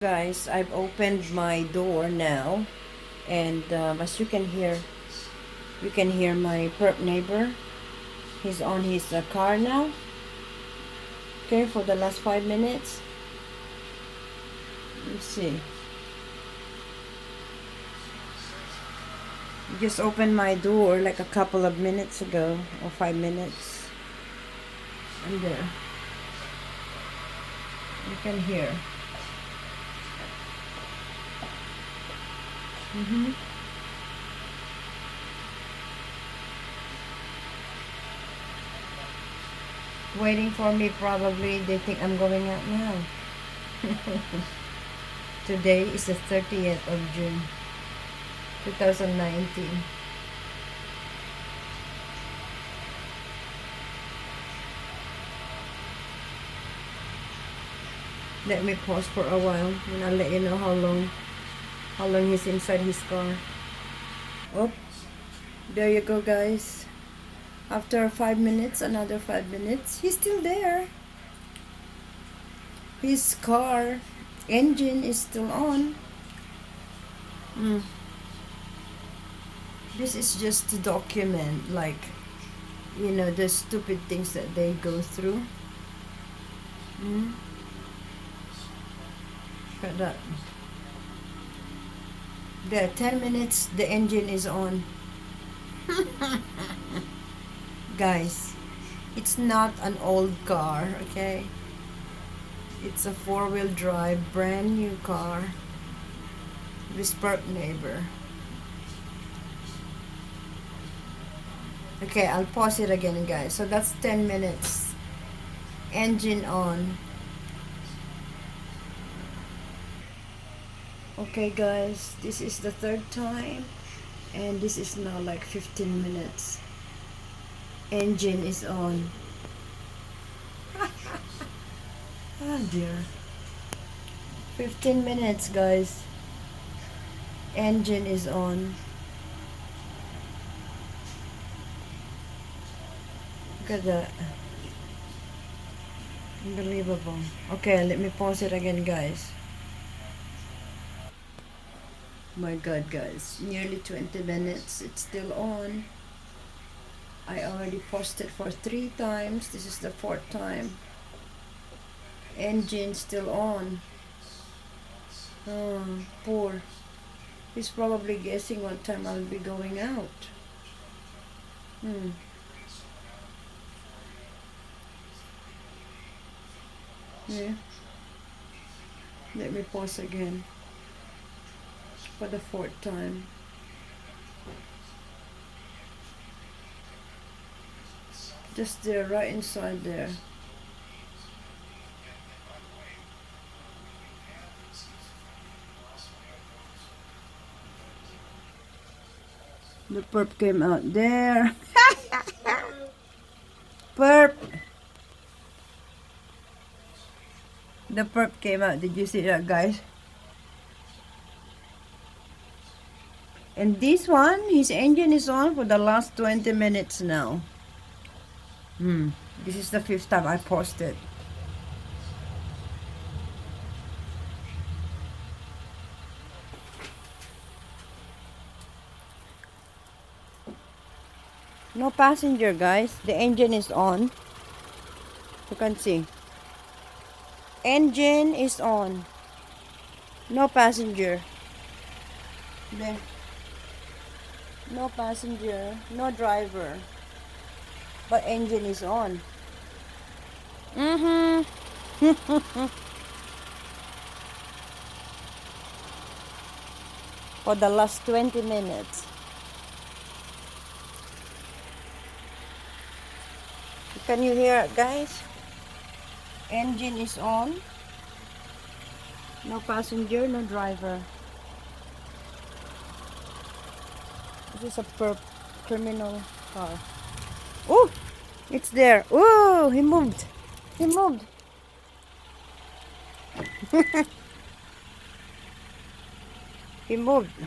Guys, I've opened my door now, and as you can hear my perp neighbor. He's on his car now. Okay, for the last 5 minutes. Let's see. Just opened my door like a couple of minutes ago, or 5 minutes. And there, you can hear. Waiting for me probably. They think I'm going out now. Today is the 30th of June, 2019. Let me pause for a while and I'll let you know how long he's inside his car. Oh, there you go, guys. After 5 minutes, another 5 minutes, he's still there. His car engine is still on. This is just to document, like, the stupid things that they go through. Look at that. There, 10 minutes, the engine is on. Guys, it's not an old car, okay? It's a 4-wheel drive, brand new car. This Perp Neighbour. Okay, I'll pause it again, guys. So that's 10 minutes. Engine on. Okay, guys, this is the third time, and this is now like 15 minutes. Engine is on. Oh dear. 15 minutes, guys. Engine is on. Look at that. Unbelievable. Okay, let me pause it again, guys. My god, guys, nearly 20 minutes. It's still on. I already paused it for 3 times. This is the 4th time. Engine still on. Oh, poor. He's probably guessing what time I'll be going out. Yeah. Let me pause again for the 4th time. Just there, right inside there. The perp came out there. Perp! The perp came out. Did you see that, guys? And this one, his engine is on for the last 20 minutes now. This is the 5th time I paused it. No passenger, guys. The engine is on. You can see. Engine is on. No passenger. There. No passenger. No driver. But engine is on. For the last 20 minutes. Can you hear it, guys? Engine is on. No passenger, no driver. This is a perp criminal car. Oh, it's there. Oh, he moved. He moved. He moved.